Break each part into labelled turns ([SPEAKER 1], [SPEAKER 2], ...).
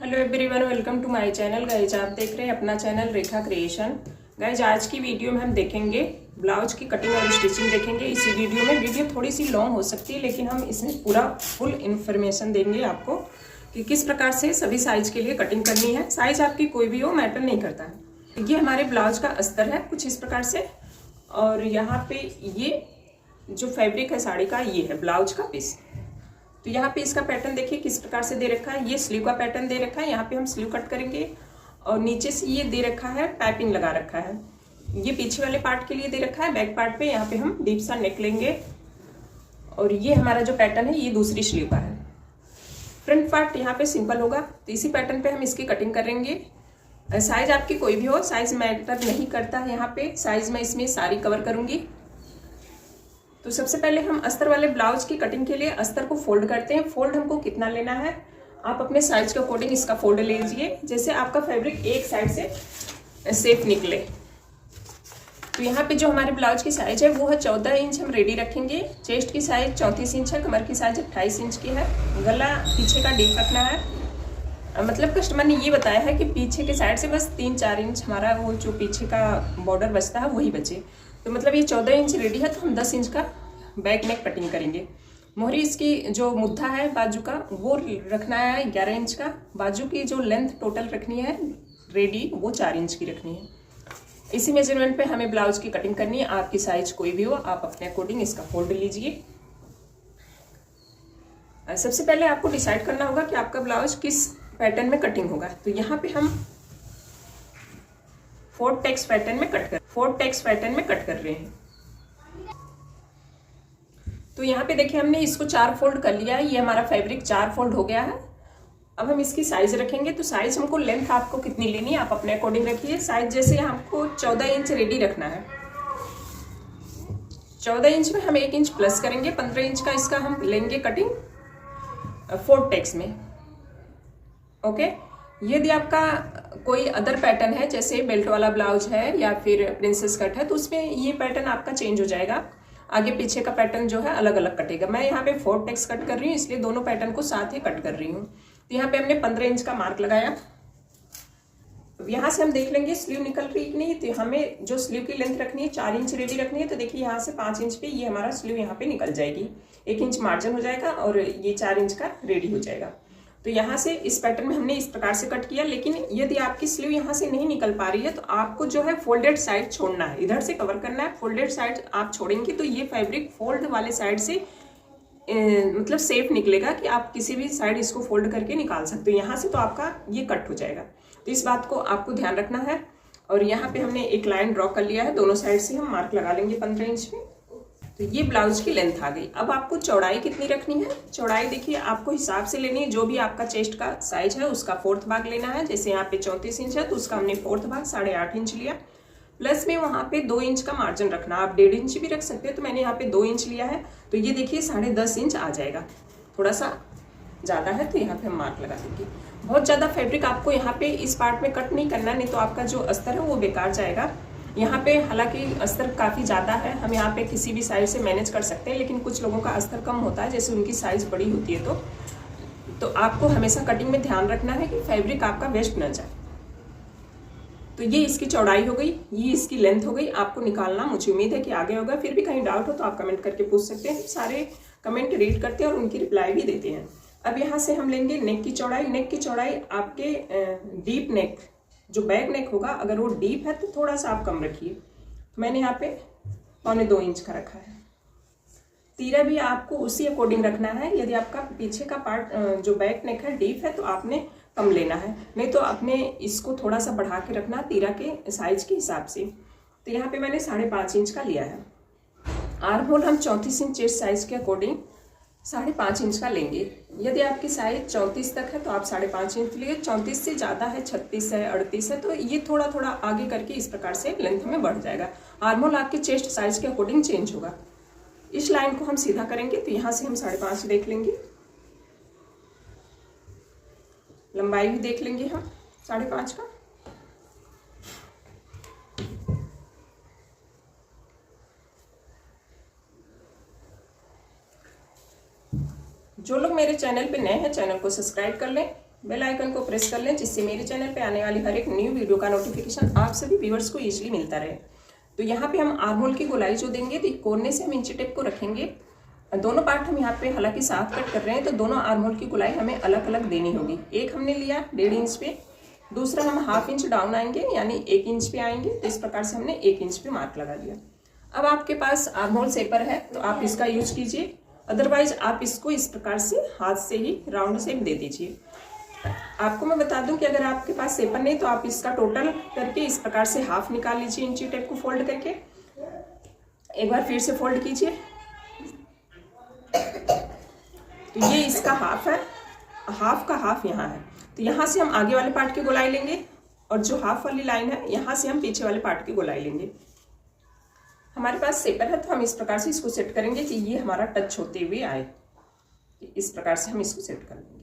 [SPEAKER 1] Hello everyone, welcome to my channel. Guys आप देख रहे हैं अपना चैनल रेखा क्रिएशन। गाइज आज की वीडियो में हम देखेंगे ब्लाउज की कटिंग और स्टिचिंग देखेंगे। इसी वीडियो थोड़ी सी लॉन्ग हो सकती है, लेकिन हम इसमें पूरा फुल इन्फॉर्मेशन देंगे आपको कि किस प्रकार से सभी साइज के लिए कटिंग करनी है। साइज आपकी कोई भी हो, मैटर नहीं करता है। ये हमारे ब्लाउज का अस्तर है कुछ इस प्रकार से, और यहाँ पे ये जो फैब्रिक है साड़ी का, ये है ब्लाउज का पीस। तो यहाँ पे इसका पैटर्न देखिए किस प्रकार से दे रखा है। ये स्लीव का पैटर्न दे रखा है, यहाँ पे हम स्लीव कट करेंगे और नीचे से ये दे रखा है, पाइपिंग लगा रखा है। ये पीछे वाले पार्ट के लिए दे रखा है, बैक पार्ट पे यहाँ पे हम डीप सा नेक लेंगे। और ये हमारा जो पैटर्न है ये दूसरी स्लीव का है। फ्रंट पार्ट यहाँ पे सिंपल होगा, तो इसी पैटर्न पे हम इसकी कटिंग करेंगे। साइज आपकी कोई भी हो, साइज मैटर नहीं करता है। यहाँ पे साइज मैं इसमें सारी कवर करूंगी। तो सबसे पहले हम अस्तर वाले ब्लाउज की कटिंग के लिए अस्तर को फोल्ड करते हैं। फोल्ड हमको कितना लेना है, आप अपने साइज के अकॉर्डिंग इसका फोल्ड ले लीजिए, जैसे आपका फैब्रिक एक साइड से सेफ निकले। तो यहाँ पे जो हमारे ब्लाउज की साइज है वो है 14 इंच हम रेडी रखेंगे। चेस्ट की साइज 34 इंच है, कमर की साइज 28 इंच की है। गला पीछे का डीप रखना है, मतलब कस्टमर ने ये बताया है कि पीछे के साइड से बस 3-4 इंच हमारा वो जो पीछे का बॉर्डर बचता है वही बचे। तो मतलब ये 14 इंच रेडी है, तो हम 10 इंच का बैक नेक कटिंग करेंगे। मोहरी इसकी जो मुद्दा है बाजू का वो रखना है 11 इंच का। बाजू की जो लेंथ टोटल रखनी है रेडी वो 4 इंच की रखनी है। इसी मेजरमेंट पे हमें ब्लाउज की कटिंग करनी है। आपकी साइज कोई भी हो, आप अपने अकॉर्डिंग इसका फोल्ड लीजिए। सबसे पहले आपको डिसाइड करना होगा कि आपका ब्लाउज किस पैटर्न में कटिंग होगा। तो यहाँ पे हम 4 टेक्स पैटर्न में कट कर रहे हैं। तो यहाँ पे देखिए हमने इसको 4 फोल्ड कर लिया है। ये हमारा फैब्रिक 4 फोल्ड हो गया है। अब हम इसकी साइज रखेंगे। तो साइज हमको लेंथ आपको कितनी लेनी है आप अपने अकॉर्डिंग रखिए। साइज जैसे आपको 14 इंच रेडी रखना है। 14 इंच में हम 1 इंच प्लस करेंगे, 15 इंच का इसका हम लेंगे कटिंग 4 टेक्स में। ओके, यदि आपका कोई अदर पैटर्न है जैसे बेल्ट वाला ब्लाउज है या फिर प्रिंसेस कट है, तो उसमें ये पैटर्न आपका चेंज हो जाएगा। आगे पीछे का पैटर्न जो है अलग अलग कटेगा। मैं यहाँ पे 4 टेक्स कट कर रही हूँ, इसलिए दोनों पैटर्न को साथ ही कट कर रही हूँ। तो यहाँ पे हमने 15 इंच का मार्क लगाया। यहाँ से हम देख लेंगे स्लीव निकल रही कि नहीं। तो हमें जो स्लीव की लेंथ रखनी है 4 इंच रेडी रखनी है। तो देखिए यहाँ से 5 इंच पे ये हमारा स्लीव यहाँ पे निकल जाएगी। 1 इंच मार्जिन हो जाएगा और ये 4 इंच का रेडी हो जाएगा। तो यहाँ से इस पैटर्न में हमने इस प्रकार से कट किया। लेकिन यदि आपकी स्लीव यहाँ से नहीं निकल पा रही है तो आपको जो है फोल्डेड साइड छोड़ना है, इधर से कवर करना है। फोल्डेड साइड आप छोड़ेंगे तो ये फैब्रिक फोल्ड वाले साइड से मतलब सेफ निकलेगा कि आप किसी भी साइड इसको फोल्ड करके निकाल सकते हो। यहाँ से तो आपका ये कट हो जाएगा। तो इस बात को आपको ध्यान रखना है। और यहाँ पे हमने एक लाइन ड्रॉ कर लिया है, दोनों साइड से हम मार्क लगा लेंगे 15 इंच में। तो ये ब्लाउज की लेंथ आ गई। अब आपको चौड़ाई कितनी रखनी है। चौड़ाई देखिए आपको हिसाब से लेनी है, जो भी आपका चेस्ट का साइज है उसका 4th भाग लेना है। जैसे यहाँ पे 34 इंच है तो उसका हमने 4th भाग 8.5 इंच लिया। प्लस में वहाँ पे 2 इंच का मार्जिन रखना, आप 1.5 इंच भी रख सकते हो। तो मैंने यहाँ पे 2 इंच लिया है, तो ये देखिए 10.5 इंच आ जाएगा। थोड़ा सा ज़्यादा है तो यहाँ पे हम मार्क लगा देंगे। बहुत ज़्यादा फैब्रिक आपको यहाँ पे इस पार्ट में कट नहीं करना, नहीं तो आपका जो अस्तर है वो बेकार जाएगा। यहाँ पे हालांकि अस्तर काफ़ी ज़्यादा है, हम यहाँ पे किसी भी साइज से मैनेज कर सकते हैं। लेकिन कुछ लोगों का अस्तर कम होता है, जैसे उनकी साइज़ बड़ी होती है। तो आपको हमेशा कटिंग में ध्यान रखना है कि फैब्रिक आपका वेस्ट न जाए। तो ये इसकी चौड़ाई हो गई, ये इसकी लेंथ हो गई। आपको निकालना मुझे उम्मीद है कि आगे होगा। फिर भी कहीं डाउट हो तो आप कमेंट करके पूछ सकते हैं। सारे कमेंट रीड करते हैं और उनकी रिप्लाई भी देते हैं। अब यहाँ से हम लेंगे नेक की चौड़ाई। नेक की चौड़ाई आपके डीप नेक जो बैक नेक होगा, अगर वो डीप है तो थोड़ा सा आप कम रखिए। तो मैंने यहाँ पे 1.25 इंच का रखा है। तीरा भी आपको उसी अकॉर्डिंग रखना है। यदि आपका पीछे का पार्ट जो बैक नेक है डीप है तो आपने कम लेना है, नहीं तो आपने इसको थोड़ा सा बढ़ा के रखना तीरा के साइज के हिसाब से। तो यहाँ पे मैंने 5.5 इंच का लिया है। आर्म होल हम 34 इंच चेस्ट साइज के अकॉर्डिंग 5.5 इंच का लेंगे। यदि आपकी साइज 34 तक है तो आप 5.5 इंच लिए। 34 से ज़्यादा है, 36 है, 38 है, तो ये थोड़ा थोड़ा आगे करके इस प्रकार से लेंथ में बढ़ जाएगा। आर्म होल आपके चेस्ट साइज के अकॉर्डिंग चेंज होगा। इस लाइन को हम सीधा करेंगे तो यहाँ से हम 5.5 देख लेंगे। लंबाई भी देख लेंगे हम 5.5 का। जो लोग मेरे चैनल पे नए हैं चैनल को सब्सक्राइब कर लें बेल आइकन को प्रेस कर लें, जिससे मेरे चैनल पे आने वाली हर एक न्यू वीडियो का नोटिफिकेशन आप सभी व्यूअर्स को इजीली मिलता रहे। तो यहाँ पे हम आर्म होल की गोलाई जो देंगे, तो कोने से हम इंची टेप को रखेंगे। दोनों पार्ट हम यहाँ पे हालांकि साफ कट कर रहे हैं, तो दोनों आर्म होल की गोलाई हमें अलग अलग देनी होगी। एक हमने लिया 1.5 इंच पे, दूसरा हम 1/2 इंच डाउन आएंगे यानी 1 इंच पे आएंगे। तो इस प्रकार से हमने 1 इंच पे मार्क लगा दिया। अब आपके पास आर्म होल शेपर है तो आप इसका यूज कीजिए, अदरवाइज आप इसको इस प्रकार से हाथ से ही राउंड शेप दे दीजिए। आपको मैं बता दूं कि अगर आपके पास शेपर नहीं तो आप इसका टोटल करके इस प्रकार से हाफ निकाल लीजिए, इंची टेप को फोल्ड करके। एक बार फिर से फोल्ड कीजिए। तो ये इसका हाफ है, हाफ का हाफ यहाँ है। तो यहाँ से हम आगे वाले पार्ट की गोलाई लेंगे और जो हाफ वाली लाइन है यहाँ से हम पीछे वाले पार्ट की गोलाई लेंगे। हमारे पास शेपर है तो हम इस प्रकार से इसको सेट करेंगे कि ये हमारा टच होते हुए आए। इस प्रकार से हम इसको सेट कर लेंगे।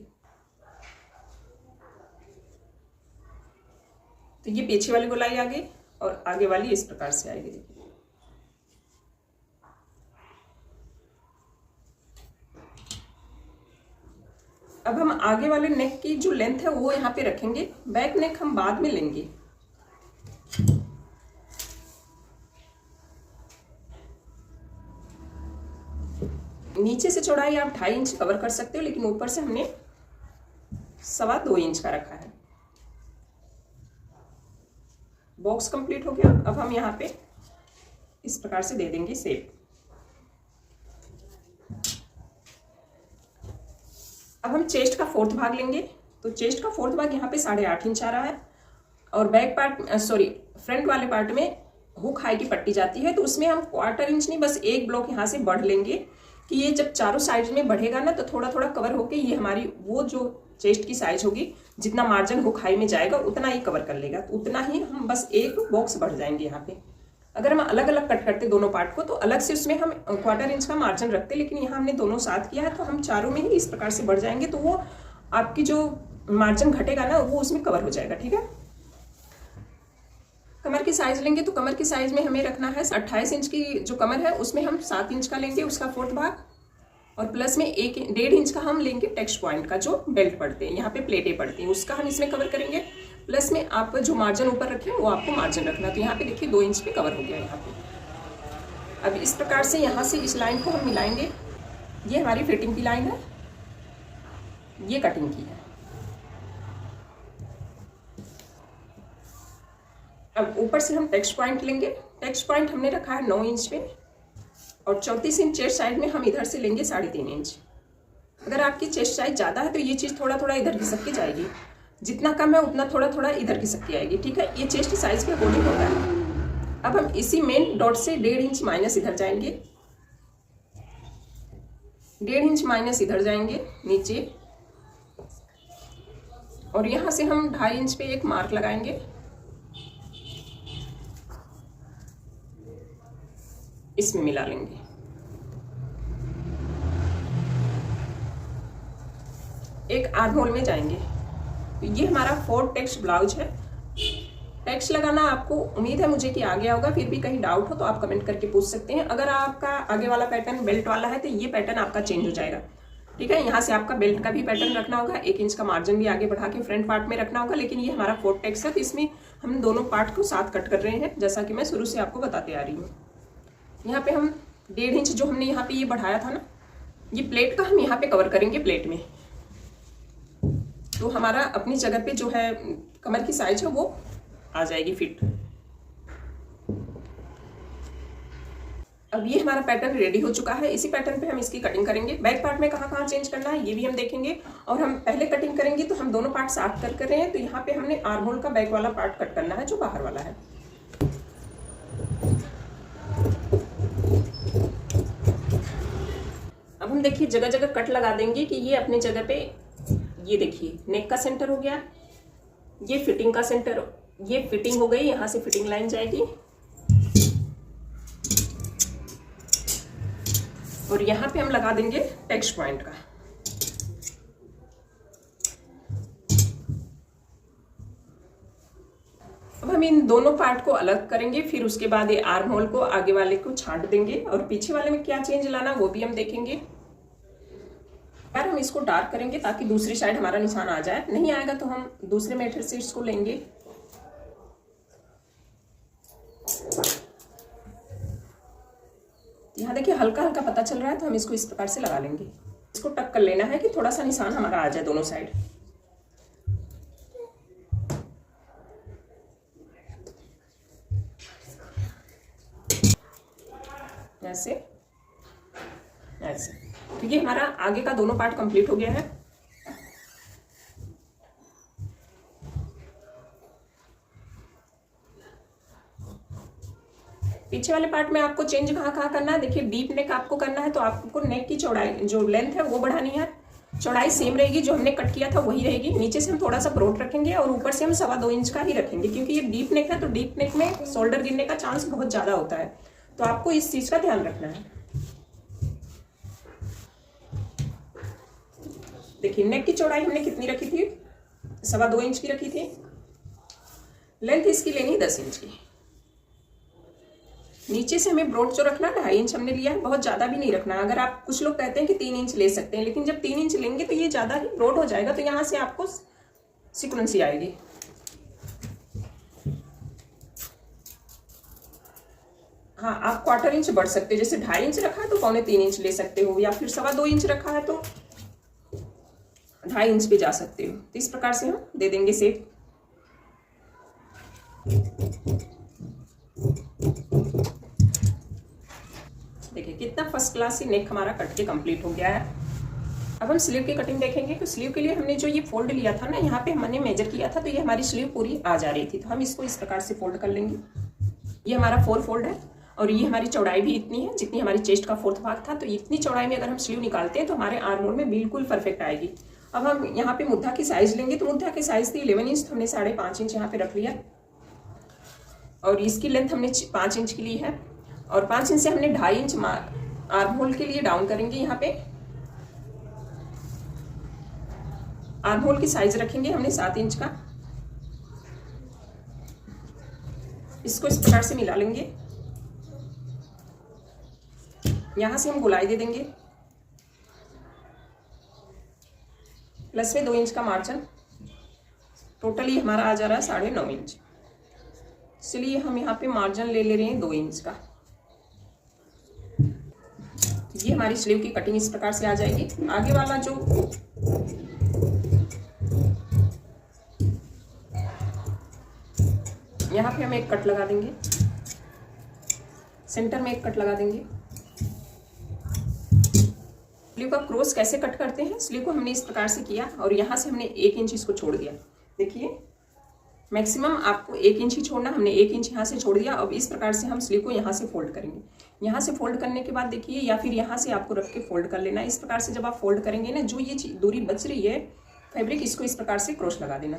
[SPEAKER 1] तो ये पीछे वाली गोलाई आ गई और आगे वाली इस प्रकार से आएगी। देखिए अब हम आगे वाले नेक की जो लेंथ है वो यहाँ पे रखेंगे, बैक नेक हम बाद में लेंगे। नीचे से चौड़ाई आप 2.5 इंच कवर कर सकते हो, लेकिन ऊपर से हमने 2.25 इंच का रखा है। बॉक्स कंप्लीट हो गया। अब हम यहाँ पे इस प्रकार से दे देंगे शेप। अब हम चेस्ट का 4th भाग लेंगे। तो चेस्ट का 4th भाग यहाँ पे 8.5 इंच आ रहा है और बैक पार्ट फ्रंट वाले पार्ट में हुक हाई की पट्टी जाती है, तो उसमें हम 1/4 इंच नहीं, बस 1 ब्लॉक यहाँ से बढ़ लेंगे कि ये जब चारों साइड में बढ़ेगा ना तो थोड़ा थोड़ा कवर होके ये हमारी वो जो चेस्ट की साइज होगी, जितना मार्जिन हुक हाई में जाएगा उतना ही कवर कर लेगा। तो उतना ही हम बस 1 बॉक्स बढ़ जाएंगे यहाँ पे। अगर हम अलग अलग कट करते दोनों पार्ट को तो अलग से उसमें हम 1/4 इंच का मार्जिन रखते, लेकिन यहाँ हमने दोनों साथ किया है तो हम चारों में ही इस प्रकार से बढ़ जाएंगे। तो वो आपकी जो मार्जिन घटेगा ना वो उसमें कवर हो जाएगा। ठीक है। कमर की साइज लेंगे तो कमर की साइज में हमें रखना है 28 इंच की जो कमर है उसमें हम 7 इंच का लेंगे, उसका 4th भाग, और प्लस में 1.5 इंच का हम लेंगे टेक्स्ट पॉइंट का, जो बेल्ट पड़ते हैं यहाँ पे प्लेटें पड़ती हैं, उसका हम इसमें कवर करेंगे। प्लस में आप जो मार्जिन ऊपर रखें वो आपको मार्जिन रखना। तो यहाँ पे देखिए 2 इंच पे कवर हो गया यहाँ पे। अब इस प्रकार से यहाँ से इस लाइन को हम मिलाएंगे। ये हमारी फिटिंग की लाइन है, ये कटिंग की है। अब ऊपर से हम टेक्स्ट पॉइंट लेंगे। टेक्स्ट पॉइंट हमने रखा है 9 इंच पे और 34 इंच चेस्ट साइड में हम इधर से लेंगे 3.5 इंच। अगर आपकी चेस्ट साइज ज़्यादा है तो ये चीज़ थोड़ा थोड़ा इधर खिसक के जाएगी, जितना कम है उतना थोड़ा थोड़ा इधर खिसक के आएगी। ठीक है। ये चेस्ट साइज के अकॉर्डिंग होता है। अब हम इसी मेन डॉट से 1.5 इंच माइनस इधर जाएंगे, 1.5 इंच माइनस इधर जाएंगे नीचे, और यहाँ से हम 2.5 इंच पे एक मार्क लगाएंगे। इसमें मिला लेंगे। एक आर्म होल में जाएंगे। तो ये हमारा 4 टेक्स्ट ब्लाउज है। टेक्स्ट लगाना आपको उम्मीद है मुझे कि आ गया होगा, फिर भी कहीं डाउट हो तो आप कमेंट करके पूछ सकते हैं। अगर आपका आगे वाला पैटर्न बेल्ट वाला है तो ये पैटर्न आपका चेंज हो जाएगा। ठीक है। यहाँ से आपका बेल्ट का भी पैटर्न रखना होगा, 1 इंच का मार्जिन भी आगे बढ़ा के फ्रंट पार्ट में रखना होगा। लेकिन ये हमारा 4 टेक्स्ट है तो इसमें हम दोनों पार्ट को साथ कट कर रहे हैं, जैसा कि मैं शुरू से आपको बताते आ रही हूँ। यहाँ पे हम 1.5 इंच जो हमने यहाँ पे ये बढ़ाया था ना, ये प्लेट का हम यहाँ पे कवर करेंगे प्लेट में। तो हमारा अपनी जगह पे जो है कमर की साइज है वो आ जाएगी फिट। अब ये हमारा पैटर्न रेडी हो चुका है। इसी पैटर्न पे हम इसकी कटिंग करेंगे। बैक पार्ट में कहाँ कहाँ चेंज करना है ये भी हम देखेंगे, और हम पहले कटिंग करेंगे तो हम दोनों पार्ट साथ कर रहे हैं। तो यहाँ पे हमने आर्म होल का बैक वाला पार्ट कट करना है जो बाहर वाला है। अब हम देखिए जगह जगह कट लगा देंगे कि ये अपनी जगह पे, ये देखिए नेक का सेंटर हो गया, ये फिटिंग का सेंटर, ये फिटिंग हो गई, यहाँ से फिटिंग लाइन जाएगी और यहाँ पे हम लगा देंगे टेक्स्ट पॉइंट का। अब हम इन दोनों पार्ट को अलग करेंगे, फिर उसके बाद ये आर्म होल को आगे वाले को छांट देंगे और पीछे वाले में क्या चेंज लाना वो भी हम देखेंगे। यार हम हम इसको डार्क करेंगे ताकि दूसरी साइड हमारा निशान आ जाए। नहीं आएगा तो हम दूसरे मेथड से इसको लेंगे। यहाँ देखिए हल्का हल्का पता चल रहा है, तो हम इसको इस प्रकार से लगा लेंगे। इसको टक कर लेना है कि थोड़ा सा निशान हमारा आ जाए दोनों साइड। ऐसे ऐसे, तो ये हमारा आगे का दोनों पार्ट कंप्लीट हो गया है। पीछे वाले पार्ट में आपको चेंज कहाँ कहाँ करना है, देखिए डीप नेक आपको करना है, तो आपको नेक की चौड़ाई जो लेंथ है वो बढ़ानी है। चौड़ाई सेम रहेगी, जो हमने कट किया था वही रहेगी। नीचे से हम थोड़ा सा ब्रॉड रखेंगे और ऊपर से हम 2.25 इंच का ही रखेंगे, क्योंकि ये डीप नेक है, तो डीप नेक में शोल्डर गिरने का चांस बहुत ज्यादा होता है, तो आपको इस चीज का ध्यान रखना है। देखिए नेक की चौड़ाई हमने कितनी रखी थी, 2.25 इंच की रखी थी। लेंथ इसकी लेनी 10 इंच की। नीचे से हमें ब्रॉड जो रखना 2.5 इंच हमने लिया है, बहुत ज्यादा भी नहीं रखना। अगर आप, कुछ लोग कहते हैं कि 3 इंच ले सकते हैं, लेकिन जब 3 इंच लेंगे तो ये ज्यादा ही ब्रॉड हो जाएगा, तो यहाँ से आपको सिक्वेंसी आएगी। हाँ, आप 1/4 इंच बढ़ सकते हो, जैसे 2.5 इंच रखा है तो 2.25 इंच ले सकते हो, या फिर 2.25 इंच रखा है तो 2.5 इंच पे जा सकते हो। तो इस प्रकार से हम दे देंगे शेप। देखिए कितना फर्स्ट क्लास ही नेक हमारा कट के कंप्लीट हो गया है। अब हम स्लीव की कटिंग देखेंगे। तो स्लीव के लिए हमने जो ये फोल्ड लिया था ना, यहाँ पे हमने मेजर किया था, तो ये हमारी स्लीव पूरी आ जा रही थी, तो हम इसको इस प्रकार से फोल्ड कर लेंगे। ये हमारा 4 फोल्ड है और ये हमारी चौड़ाई भी इतनी है जितनी हमारी चेस्ट का 4th भाग था, तो इतनी चौड़ाई में अगर हम स्लीव निकालते हैं तो हमारे आर्म होल में बिल्कुल परफेक्ट आएगी। अब हम यहाँ पे मुद्दा की साइज लेंगे, तो मुद्दा की साइज थी 11 इंच, तो हमने 5.5 इंच यहाँ पे रख लिया, और इसकी लेंथ हमने 5 इंच की ली है, और 5 इंच से हमने 2.5 इंच आर्म होल के लिए डाउन करेंगे। यहाँ पे आर्म होल की साइज रखेंगे हमने 7 इंच का। इसको इस प्रकार से मिला लेंगे। यहां से हम गोलाई दे देंगे, प्लस में 2 इंच का मार्जिन। टोटली हमारा आ जा रहा है 9.5 इंच, इसलिए हम यहाँ पे मार्जिन ले रहे हैं 2 इंच का। ये हमारी स्लीव की कटिंग इस प्रकार से आ जाएगी। आगे वाला जो यहाँ पे हम एक कट लगा देंगे, सेंटर में एक कट लगा देंगे। स्लीव का क्रॉस कैसे कट करते हैं, स्लीव को हमने इस प्रकार से किया और यहाँ से हमने 1 इंच इसको छोड़ दिया। देखिए मैक्सिमम आपको 1 इंच ही छोड़ना, हमने 1 इंच यहाँ से छोड़ दिया। अब इस प्रकार से हम स्लीव को यहाँ से फोल्ड करेंगे। यहाँ से फोल्ड करने के बाद देखिए, या फिर यहाँ से आपको रख के फोल्ड कर लेना। इस प्रकार से जब आप फोल्ड करेंगे ना, जो ये दूरी बच रही है फैब्रिक, इसको इस प्रकार से क्रॉस लगा देना।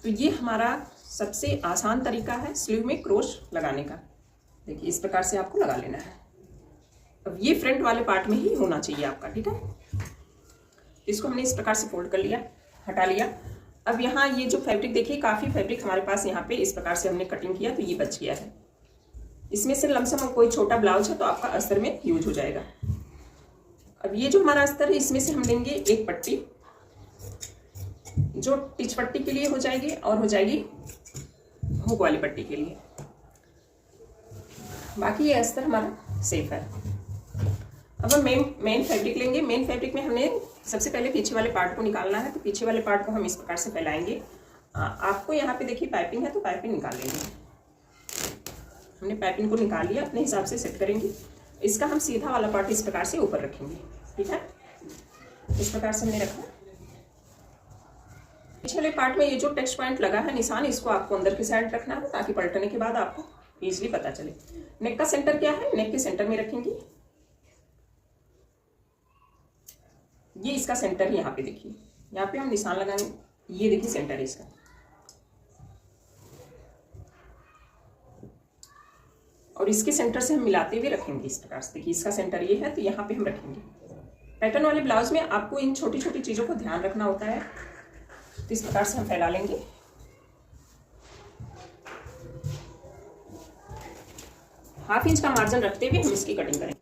[SPEAKER 1] तो ये हमारा सबसे आसान तरीका है स्लीव में क्रॉस लगाने का। देखिए इस प्रकार से आपको लगा लेना है। अब ये फ्रंट वाले पार्ट में ही होना चाहिए आपका, ठीक है। इसको हमने इस प्रकार से फोल्ड कर लिया, हटा लिया। अब यहाँ ये जो फैब्रिक देखिए, काफ़ी फैब्रिक हमारे पास यहाँ पे इस प्रकार से हमने कटिंग किया, तो ये बच गया है। इसमें से लमसम कोई छोटा ब्लाउज है तो आपका अस्तर में यूज हो जाएगा। अब ये जो हमारा अस्तर है, इसमें से हम लेंगे एक पट्टी, जो टिच पट्टी के लिए हो जाएगी और हो जाएगी हुक वाली पट्टी के लिए। बाकी ये अस्तर हमारा सेफ है। अब हम मेन फैब्रिक लेंगे। मेन फैब्रिक में हमने सबसे पहले पीछे वाले पार्ट को निकालना है, तो पीछे वाले पार्ट को हम इस प्रकार से फैलाएंगे। आपको यहाँ पे देखिए पाइपिंग है, तो पाइपिंग निकाल लेंगे। हमने पाइपिंग को निकाल लिया, अपने हिसाब से सेट करेंगे। इसका हम सीधा वाला पार्ट इस प्रकार से ऊपर रखेंगे, ठीक है। इस प्रकार से हमने रखा। पीछे वाले पार्ट में ये जो टेक्स्ट पॉइंट लगा है निशान, इसको आपको अंदर की साइड रखना है, ताकि पलटने के बाद आपको इजीली पता चले। नेक का सेंटर क्या है, नेक के सेंटर में रखेंगे। ये इसका सेंटर है, यहाँ पे देखिए, यहाँ पे हम निशान लगाएंगे। ये देखिए सेंटर है इसका। और इसके सेंटर से हम मिलाते हुए रखेंगे इस प्रकार से। देखिए इसका सेंटर ये है, तो यहाँ पे हम रखेंगे। पैटर्न वाले ब्लाउज में आपको इन छोटी छोटी चीजों को ध्यान रखना होता है, तो इस प्रकार से हम फैला लेंगे। ½ इंच का मार्जिन रखते हुए हम इसकी कटिंग करेंगे।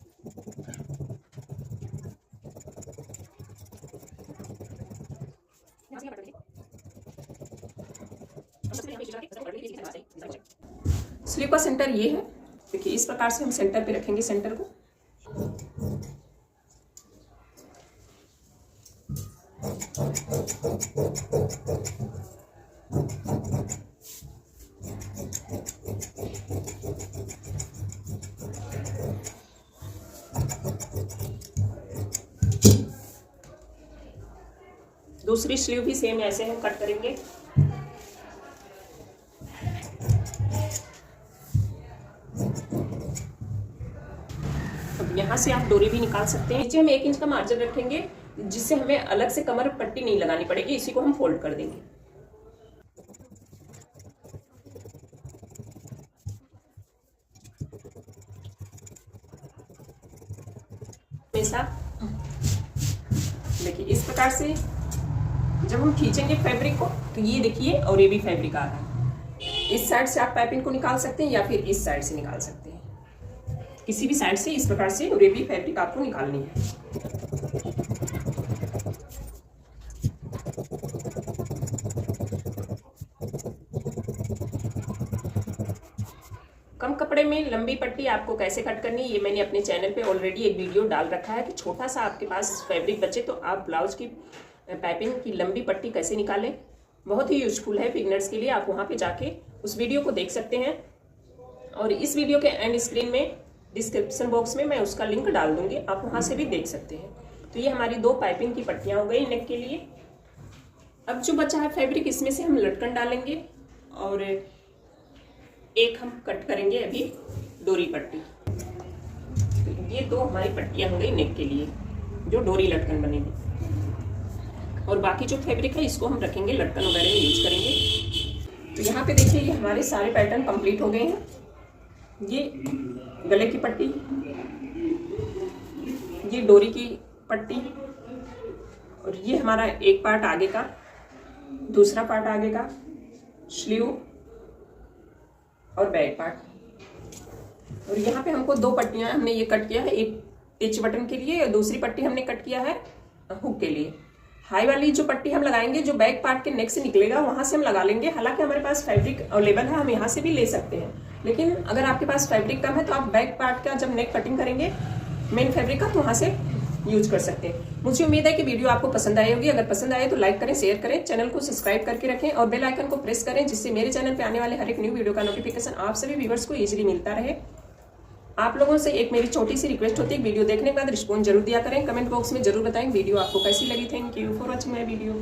[SPEAKER 1] स्लीव का सेंटर ये है। देखिए इस प्रकार से हम सेंटर पे रखेंगे सेंटर को। दूसरी स्लीव भी सेम ऐसे हम कट करेंगे। अब यहाँ से आप डोरी भी निकाल सकते हैं। नीचे हम 1 इंच का मार्जिन रखेंगे जिससे हमें अलग से कमर पट्टी नहीं लगानी पड़ेगी। इसी को हम फोल्ड कर देंगे। हमेशा देखिए इस प्रकार से जब हम खींचेंगे फैब्रिक को तो ये देखिए और ये भी फैब्रिक आ रहा है। इस साइड से आप पाइपिंग को निकाल सकते हैं या फिर इस साइड से निकाल सकते हैं। किसी भी साइड से इस प्रकार से और ये भी फैब्रिक आपको निकालनी है। कम कपड़े में लंबी पट्टी आपको कैसे कट करनी है ये मैंने अपने चैनल पे ऑलरेडी एक वीडियो डाल रखा है कि छोटा सा आपके पास फैब्रिक बचे तो आप ब्लाउज की पाइपिंग की लंबी पट्टी कैसे निकालें। बहुत ही यूजफुल है बिगनर्स के लिए। आप वहाँ पे जाके उस वीडियो को देख सकते हैं और इस वीडियो के एंड स्क्रीन में डिस्क्रिप्शन बॉक्स में मैं उसका लिंक डाल दूंगी, आप वहाँ से भी देख सकते हैं। तो ये हमारी 2 पाइपिंग की पट्टियाँ हो गई नेक के लिए। अब जो बचा है फैब्रिक इसमें से हम लटकन डालेंगे और एक हम कट करेंगे अभी डोरी पट्टी। तो ये 2 हमारी पट्टियां हो गई नेक के लिए जो डोरी लटकन बनेगी। और बाकी जो फैब्रिक है इसको हम रखेंगे लटकन वगैरह में यूज करेंगे। तो यहाँ पे देखिए ये हमारे सारे पैटर्न कंप्लीट हो गए हैं। ये गले की पट्टी, ये डोरी की पट्टी और ये हमारा एक पार्ट आगे का, दूसरा पार्ट आगे का, स्लीव और बैक पार्ट। और यहाँ पे हमको 2 पट्टियां हमने ये कट किया है, एक टिच बटन के लिए और दूसरी पट्टी हमने कट किया है हुक के लिए। हाई वाली जो पट्टी हम लगाएंगे जो बैक पार्ट के नेक से निकलेगा वहां से हम लगा लेंगे। हालांकि हमारे पास फैब्रिक अवेलेबल है, हम यहाँ से भी ले सकते हैं, लेकिन अगर आपके पास फैब्रिक कम है तो आप बैक पार्ट का जब नेक कटिंग करेंगे मेन फैब्रिक का तो वहां से यूज कर सकते हैं। मुझे उम्मीद है कि वीडियो आपको पसंद आई होगी। अगर पसंद आए तो लाइक करें, शेयर करें, चैनल को सब्सक्राइब करके रखें और बेल आइकन को प्रेस करें जिससे मेरे चैनल पे आने वाले हर एक न्यू वीडियो का नोटिफिकेशन आप सभी व्यूअर्स को इजीली मिलता रहे। आप लोगों से एक मेरी छोटी सी रिक्वेस्ट होती है, वीडियो देखने के बाद रिस्पॉन्स जरूर दिया करें। कमेंट बॉक्स में जरूर बताएं वीडियो आपको कैसी लगी। Thank you for watching my video.